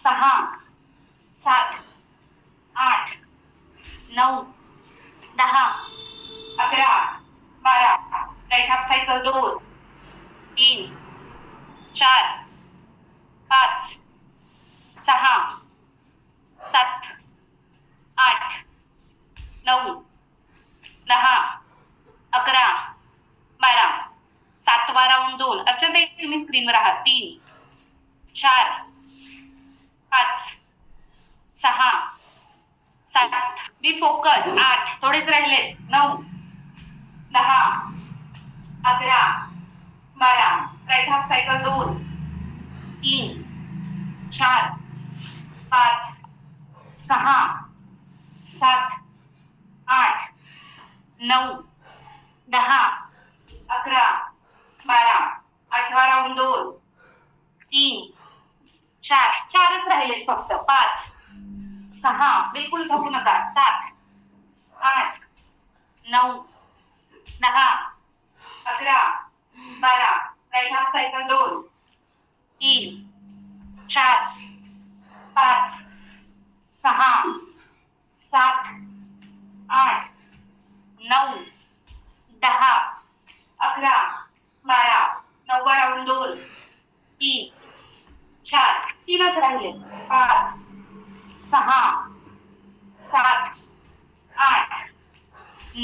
6 7 8 9 10 11 12 राईट हाफ सायकल 2 3 4 5 6 7 8 9 10 11 12 सातवा राऊंड 2 अर्चना तुम्ही स्क्रीनवर आहात 3 4 5 6 7 बी फोकस 8 थोडेच राहिले 9 10 11 12 राईट हाफ सायकल 2 3 4 5 6 7 8 9 10 11 12 8वा राऊंड 2 3 4 4च राहिले फक्त 5 6 बिलकुल थांबू नका 7 8 9 10 11 12 राईट हाफ सायकल 2 3 4 5 6 7 8 9 10 11 12 9वा राऊंड 2 3 4 3च राहिले 5 6 7 8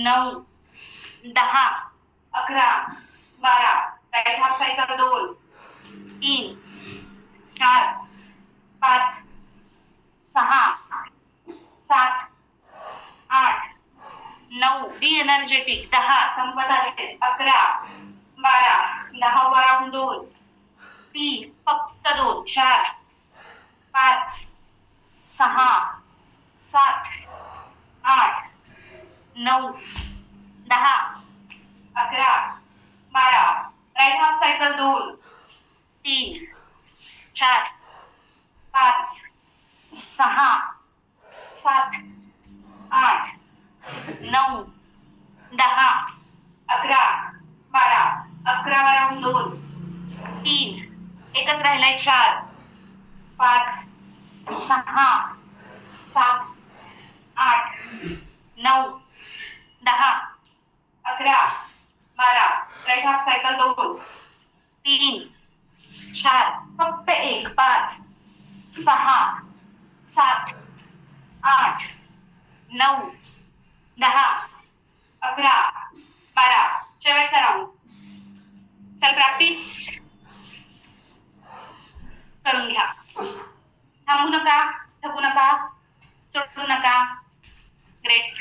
9 10 11 12 right half cycle 2 3 4 5 6 7 8 9 be energetic 10 संपत आले 11 12 10वा राऊंड 2 3 फक्त 2 4 5 6 7 8 9 10 11 12 राईट हाफ सायकल 2 3 4 5 6 7 8 9 10 11 12 11वा राऊंड 2 3 एकच राहिलाय 4 5 6 7 8 9 10 11 12 राईट हाफ सायकल 2 3 4 फक्त 1 5 6 7 8 9 10 11 12 शेवटचा राऊंड सेल्फ प्रॅक्टिस करून घ्या थांबू नका थकू नका सोडू नका ग्रेट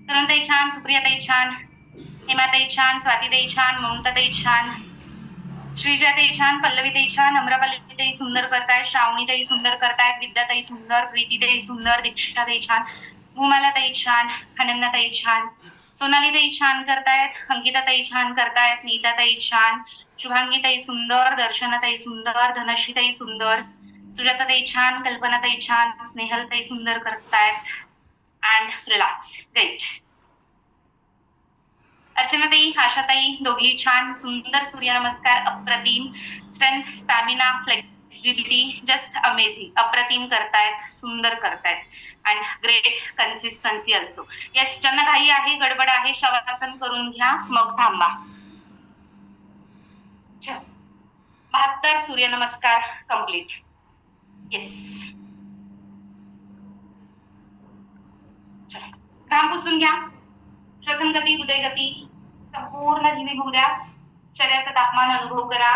तरुणताई छान सुप्रियाताई छान हेमाताई छान स्वातीताई छान ममताताई छान श्रीजाताई छान पल्लवीताई छान अमरापल्लीताई सुंदर करतायत श्रावणीताई सुंदर करतायत विद्याताई सुंदर प्रीतीताई सुंदर दीक्षाताई छान भूमालाताई छान अनन्याताई छान सोनालीताई छान करतायत अंकिताताई छान करतायत नीताताई छान शुभांगीताई सुंदर दर्शनाताई सुंदर धनश्रीताई सुंदर सुजाताताई छान कल्पनाताई छान स्नेहलताई सुंदर करतायत अँड रिलॅक्स ग्रेट अर्चनाताई आशाताई दोघी छान सुंदर सूर्यनमस्कार अप्रतिम strength stamina flexibility flexibility just amazing, अप्रतिम करतायत, सुंदर करतायत and great consistency also. Yes, ज्यांना घाई आहे, गडबड आहे, शवासन करून घ्या, मग थांबा. 72 सूर्यनमस्कार कंप्लीट. येस, घाम पुसून घ्या. श्वसन गती, हृदय गती संपूर्ण धीमी होऊ द्या. शरीराचं तापमान अनुभव करा.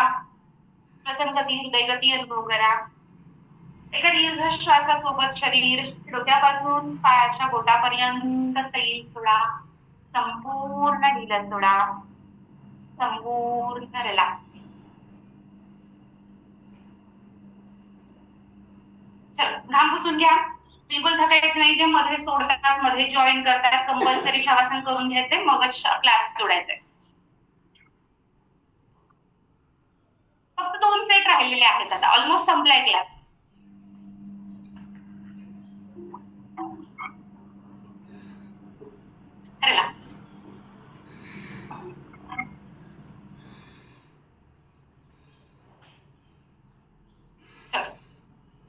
श्वसन गती, हृदय गती अनुभव करा. एका दीर्घ श्वासासोबत शरीर डोक्यापासून पायाच्या बोटापर्यंत सैल सोडा. संपूर्ण ढिला सोडा. संपूर्ण रिलॅक्स. चलो, घाम पुसून घ्या. बिलकुल थकायचं नाही. जे मध्ये सोडतात, मध्ये जॉईन करतात, कंपल्सरी शवासन करून घ्यायचे, मगच क्लास सोडायचे. फक्त 2 सेट राहिलेले आहेत. आता ऑलमोस्ट संपलाय क्लास. रिलॅक्स.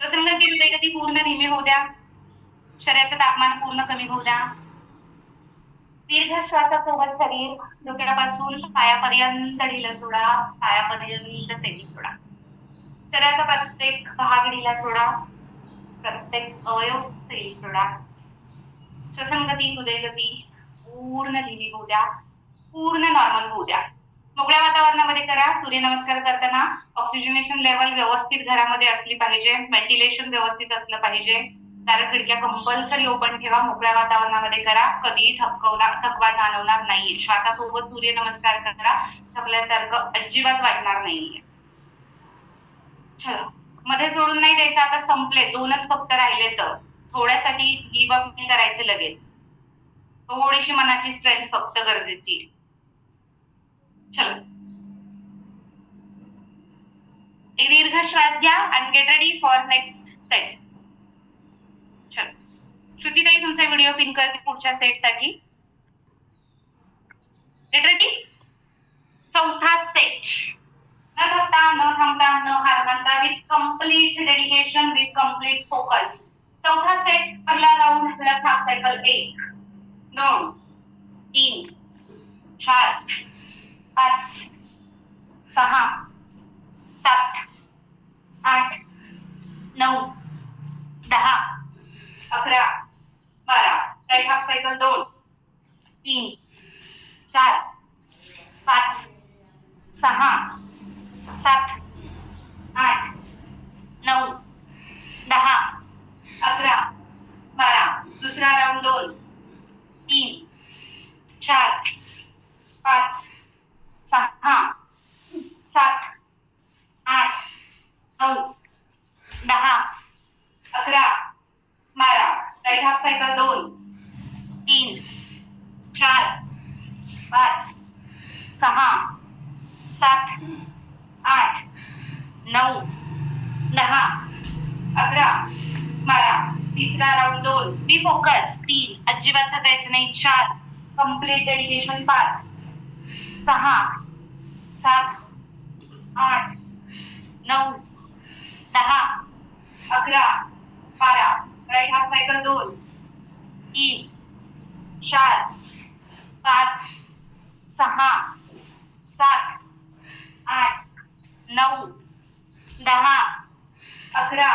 प्रसंगाची हृदय गती पूर्ण धीमी होऊ द्या. शरीराचं तापमान पूर्ण कमी होऊ द्या. दीर्घ श्वासासोबत शरीर डोक्यापासून पायापर्यंत ढिलं सोडा. पायापर्यंत सैल सोडा. शरीराचा प्रत्येक भाग ढिला सोडा. प्रत्येक अवयव सैल सोडा. श्वसन गती, हृदय गती पूर्ण धीमी होऊ द्या. पूर्ण नॉर्मल होऊ द्या. मोकळ्या वातावरणामध्ये करा. सूर्यनमस्कार करताना ऑक्सिजनेशन लेवल व्यवस्थित घरामध्ये असली पाहिजे. व्हेंटिलेशन व्यवस्थित असलं पाहिजे. दार खिडक्या कंपल्सरी ओपन ठेवा. मोकळ्या वातावरणामध्ये करा. कधीही थकवा जाणवणार नाहीये. श्वासासोबत सूर्यनमस्कार करा. थकल्यासारखं अजिबात वाटणार नाहीये. चलो, मध्ये सोडून नाही द्यायचं. आता संपले, 2च फक्त राहिले. तर थोड्यासाठी गिव्ह अप नाही करायचे लगेच. थोडीशी मनाची स्ट्रेंथ फक्त गरजेची आहे. चलो, एक दीर्घ श्वास घ्या आणि get ready for next set. चलो, श्रुतीताई तुमचा व्हिडिओ पिन करते पुढच्या सेट साठी. Get ready. चौथा सेट. न थकता, न थांबता, न हार मानता, with complete dedication, with complete focus. चौथा सेट. पहिला round left half cycle. 1 2 3 4 5 6 7 8 9 10 11 12. Right half cycle. 2 3 4 5 6 7 8 9 10 11 12. दुसरा राउंड. 2 3 4 5 6 7 8 9 10 11 12. Right half cycle. 2 3 4 5 6 7 8 9 10 11 12. तिसरा राउंड. 2 be focus. 3 अजिबात थकायचं नाही. 4 complete dedication. 5 6 7 8 9 10 11 12. Right half cycle. 2 3 4 5 6 7 8 9 10 11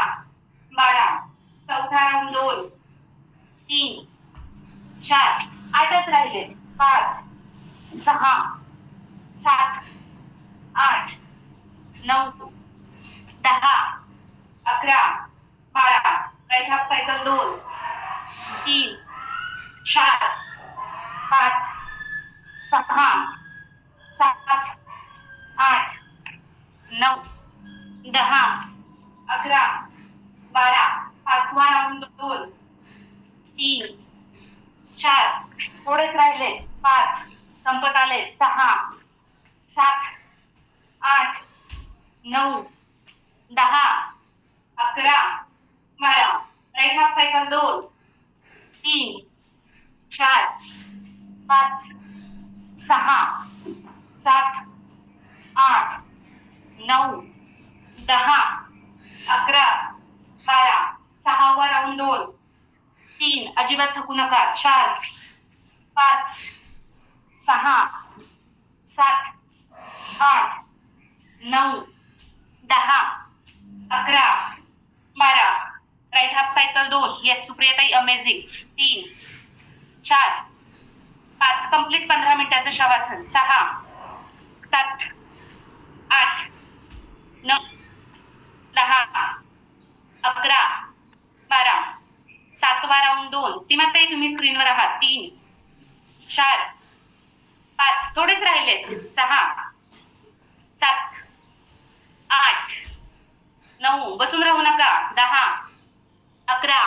12. चौथा राउंड. 2 3 4 8च राहिले. 5 6 7 8 9 10 11 12. Right half cycle. 2 3 4 5 6 7 8 9 10 11 12. पाचवा राउंड. 2 3 4 थोडेच राहिले. 5 संपत आले. 6 7 8 9 10 11 12. Right half cycle. 2 3 4 5 6 7 8 9 10 11, 12, 6वा राऊंड 2, 3, अजिबात थकू नका, 4, 5, 6, 7, 8, 9, 10, 11, 12, राईट हाफ सायकल 2, येस सुप्रियाताई अमेझिंग, 3, 4, 5, कंप्लीट 15 मिनिटाचं शवासन, 6, 7, 8, 9, 10, 11, 12, 7वा राऊंड 2, सीमाताई तुम्ही स्क्रीनवर आहात, 3, 4, 5, थोडेच राहिलेत, 6, 7, 8, 9, बसून राहू नका, 10, 11,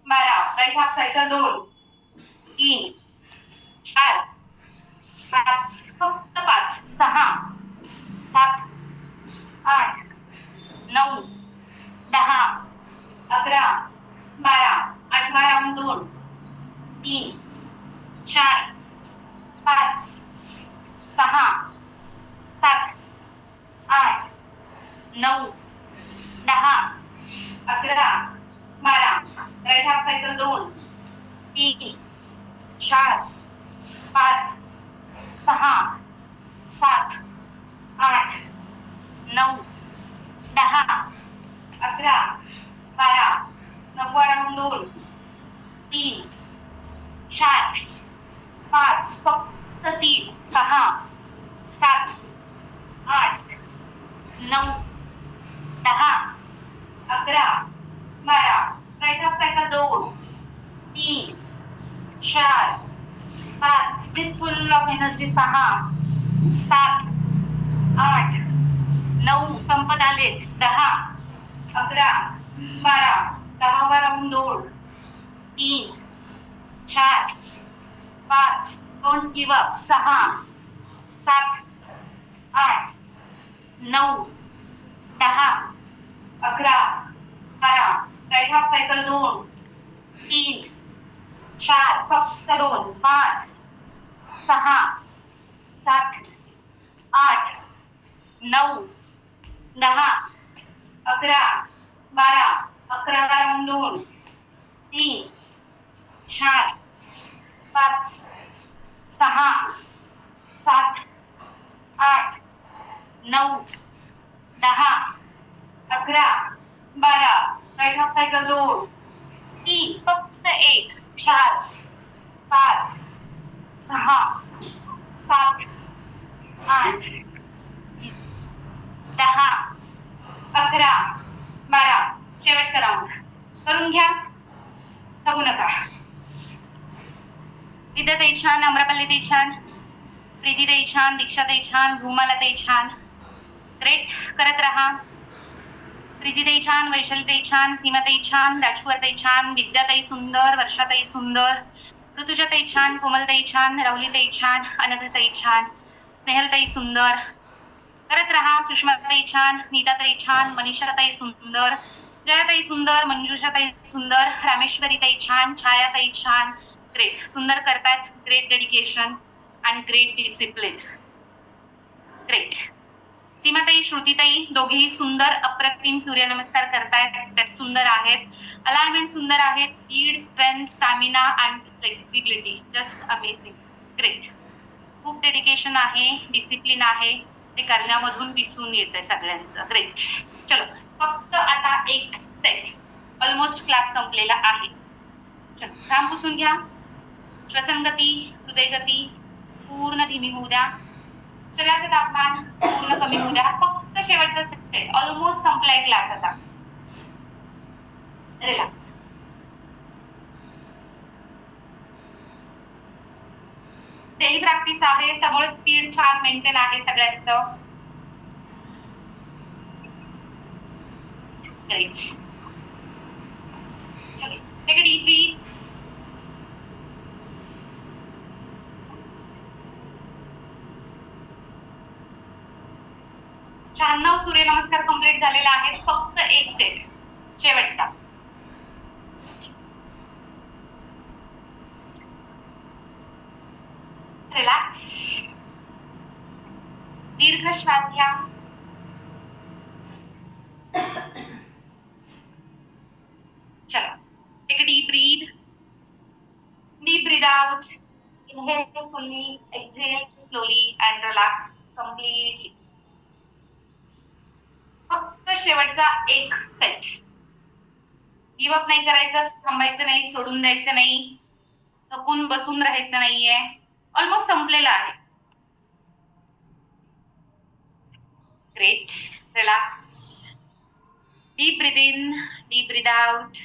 12, राईट हाफ सायकल 2, 3, 4, 5, फक्त 5, 6, 7, 8, 9, 10, 11, 12, 8वा round 2, 3, 4, 5, 6, 7, 8, 9, 10, 11, 12, right half cycle 2, 3, 4, 5, 6, 7, 8, 9, 10, 11, 12, 9वा round 2, 3, 4, 5, फक्त 3, 6, 7, 8, 9, 10, 11, 12, right half cycle 2, 3, 4, 5, full of energy, 6, 7, 8, 9, संपत आलेत, 10, 11, 12, 10वा round 2, 3, 4, 5, don't give up, 6, 7, 8, 9, 10, 11, 12, right half cycle 2, 3, 4, फक्त 2, 5, 6, 7, 8, 9, 10, 11, 12, 11वा राऊंड 2, 3, 4, 5, 6, 7, 8, 9, 10, 11, 12, राईट हाफ सायकल 2, 3, फक्त 1, 4, 5, 6, 7, 8, 10, 11, 12, शेवटचा राऊंड करून घ्या, थकू नका. विद्याताई छान, अमरापल्लीताई छान, प्रीतीताई छान, दीक्षाताई छान, भूमालाताई छान, ग्रेट, करत राहा. प्रीतीताई छान, वैशालीताई छान, सीमाताई छान, राजकुवरताई छान, विद्याताई सुंदर, वर्षाताई सुंदर, ऋतुजाताई छान, कोमलताई छान, राहुलीताई छान, अनघताई छान, स्नेहलताई सुंदर, करत राहा. सुषमाताई छान, नीताताई छान, मनीषाताई सुंदर, जयाताई सुंदर, मंजुषाताई सुंदर, रामेश्वरीताई छान, छायाताई छान, ग्रेट, सुंदर करतात, great dedication and great discipline, great. सीमाताई, श्रुतीताई दोघेही सुंदर अप्रतिम सूर्यनमस्कार करतायत, स्टेप सुंदर आहेत, अलाइनमेंट सुंदर आहेत, speed, strength, stamina and flexibility just amazing, great. खूप डेडिकेशन आहे, डिसिप्लिन आहे, ते करण्यामधून दिसून येतंय सगळ्यांचं, ग्रेट. चलो, फक्त आता एक सेट, ऑलमोस्ट क्लास संपलेला आहे. चलो, घाम पुसून घ्या, श्वसन-गती, हृदय-गती पूर्ण धीमी होऊ द्या, शरीराचं तापमान पूर्ण कमी होऊ द्या, फक्त शेवटचं सेट, ऑलमोस्ट संपलाय क्लास आता, रिलॅक्स. डेली प्रॅक्टिस आहे त्यामुळे स्पीड छान मेंटेन आहे सगळ्यांचं, ग्रेट. चलो, टेक अ डीप ब्रीथ. शहाण्णव सूर्यनमस्कार कंप्लीट झालेला आहे, फक्त एक सेट शेवटचा. रिलॅक्स, दीर्घ श्वास घ्या, Breathe out. Inhale fully, exhale slowly and relax completely. फक्त शेवटचा एक सेट. गिव अप नाही करायचं, थांबायचं नाही, सोडून द्यायचं नाही, थकून बसून राहायचं नाहीये. ऑलमोस्ट संपलेला आहे. Great. Relax. Deep breath in, deep breath out.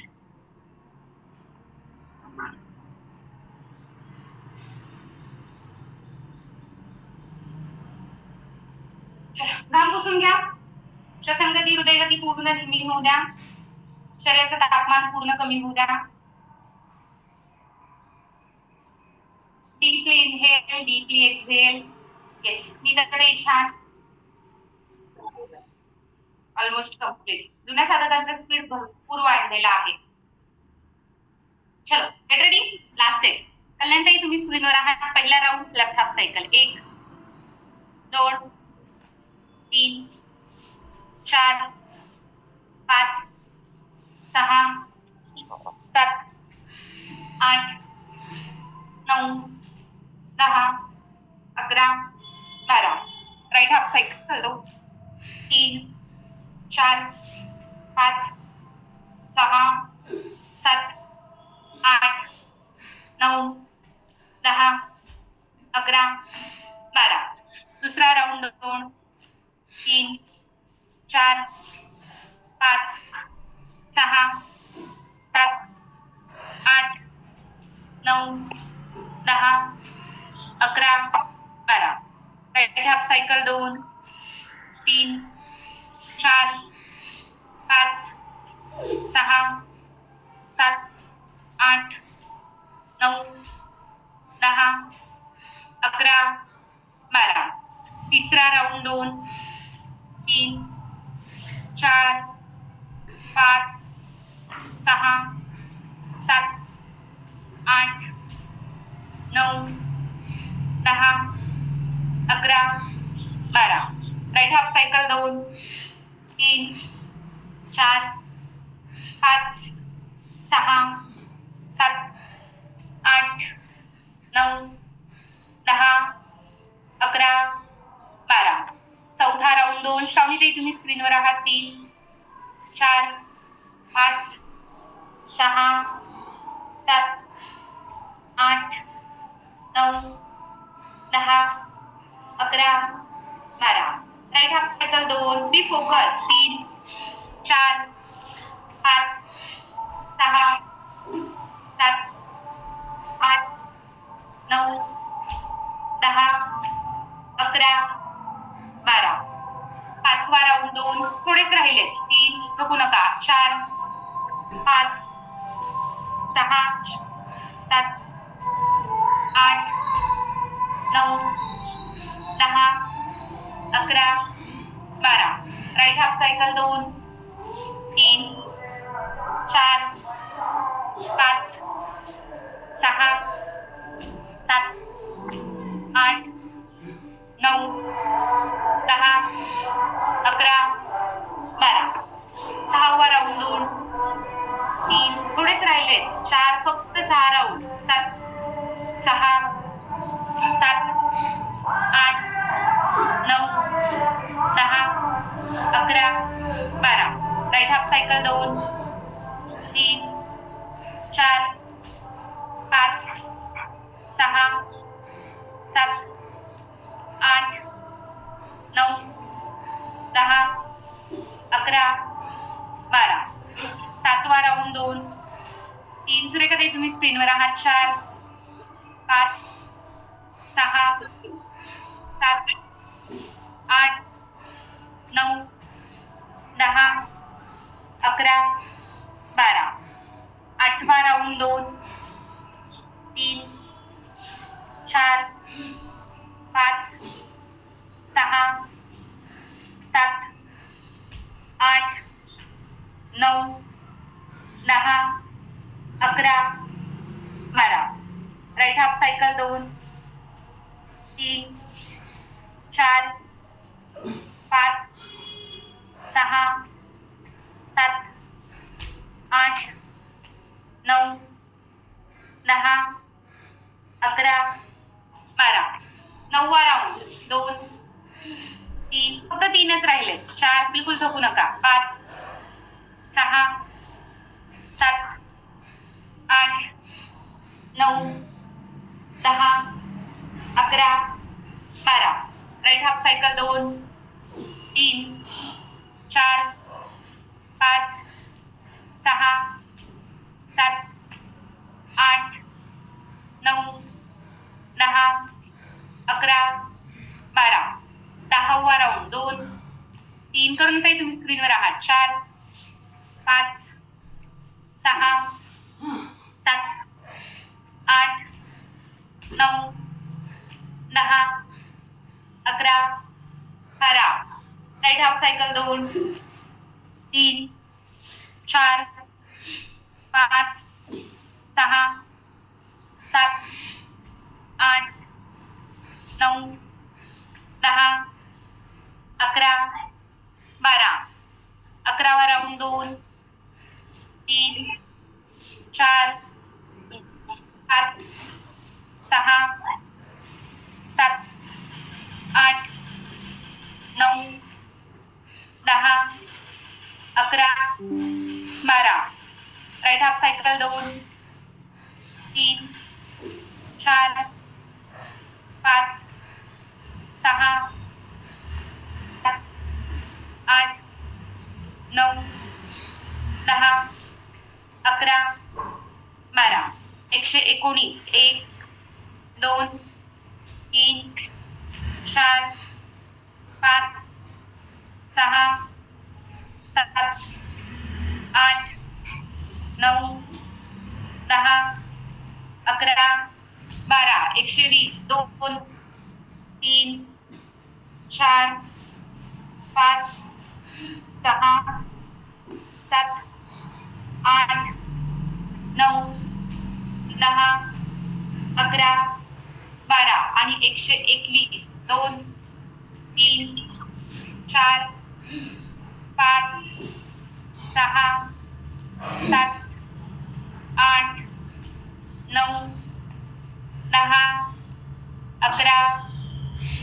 घाम पुसून घ्या. श्वसनगती हृदयगती पूर्ण धीमी होऊ द्या. शरीराचं तापमान पूर्ण कमी होऊ द्या. Deeply inhale, deeply exhale. Yes, नीटकडे छान. Almost complete. जुन्या साधकांचा स्पीड भरपूर वाढलेला आहे. चलो, गेट रेडी. Last set. कल्याणताई तुम्ही स्क्रीनवर आहात. पहिला round left half cycle. 1 2 3 4 5 6 7 8 9 10 11 12. Right half cycle 2 3 4 5 6 7 8 9 10 11 12. दुसरा राऊंड 2 3 4 5 6 7 8 9 10 11 12. Right half cycle 2 3 4 5 6 7 8 9 10 11 12. तिसरा राऊंड 2 3 4 5 6 7 8 9 10 11 12. Right half cycle 2 3 4 5 6 7 8 9 10 11 12. चौथा राऊंड 2. श्रावणीताई तुम्ही स्क्रीनवर आहात. 3 4 5 6 7 8 9 10 11 12. Right half cycle 2. Be focus. 3 4 5 6 7 8 9 10 11 12. पाचवा राऊंड 2. थोडेच राहिले. 3 थकू नका. 4 5 6 7 8 9 10 11 12. Right half cycle 2 3 4 5 6 7 8 9 10 11 12. सहावा राऊंड 2 3 थोडेच राहिले. 4 फक्त 6 राऊंड. 7 6 7 8 9 10 11 12. Right half cycle 2 3 4 5 6 7 8 9 10 11 12. सातवा राऊंड 2 3 सुरेखाताई तुम्ही स्क्रीनवर आहात. 4 5 6 7 8 9 10 11 12. आठवा round 2 3 4 5 6 7 8 9 10 11 12. Right half cycle 2 3 4 5 6 7 8 9 10 9वा round 2 3 फक्त 3च राहिले 4 बिलकुल थकू नका 5 6 7 8 9 10 11 12 राईट हाफ सायकल 2 3 4 5 6 7 8 9 10 11 12 10वा राऊंड 2 3 करून काही तुम्ही स्क्रीनवर आहात 4 5 6 7 8 9 10 11 12 right half cycle 2 3 4 5 6 7 8 9 10 11 12 11वा round 2 3 4 5 6 7 8 9 10 11 12 right half cycle 2 3 4 5 6 7 8 9 10 11 12 119 1 2 3 4 5 6 7 8 9 10 11 12 120 2 3 4 5 6 7 8 9 10 11 12 आणि 121 2 3 4 5 6 7 8 9 10 11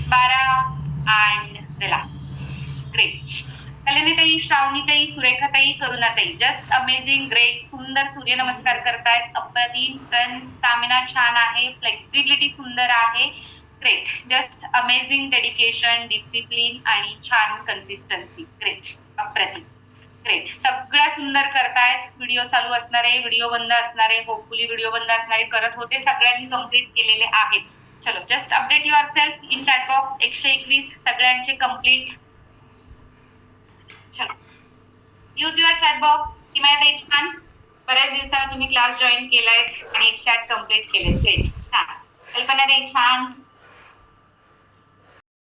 12 and relax. Great. कल्याणीताई, श्रावणीताई, सुरेखाताई, करुणाताई, जस्ट अमेझिंग, ग्रेट, सुंदर सूर्यनमस्कार करतायत, अप्रतिम, स्ट्रेंथ, स्टॅमिना छान आहे, फ्लेक्झिबिलिटी सुंदर आहे, great, just amazing, dedication, discipline आणि छान कन्सिस्टन्सी, ग्रेट, अप्रतिम, ग्रेट, सगळ्या सुंदर करतायत. व्हिडिओ चालू असणारे, व्हिडिओ बंद असणारे, होपफुली व्हिडिओ बंद असणारे करत होते, सगळ्यांनी कंप्लीट केलेले आहेत. चलो, just update your self in chat box. 121 सगळ्यांचे कंप्लीट. चलो, यूज युअर चॅट बॉक्स. किमयाताई छान, बऱ्याच दिवसात तुम्ही क्लास जॉईन केलाय आणि 108 कंप्लीट केले, ग्रेट, छान. कल्पनाताई छान.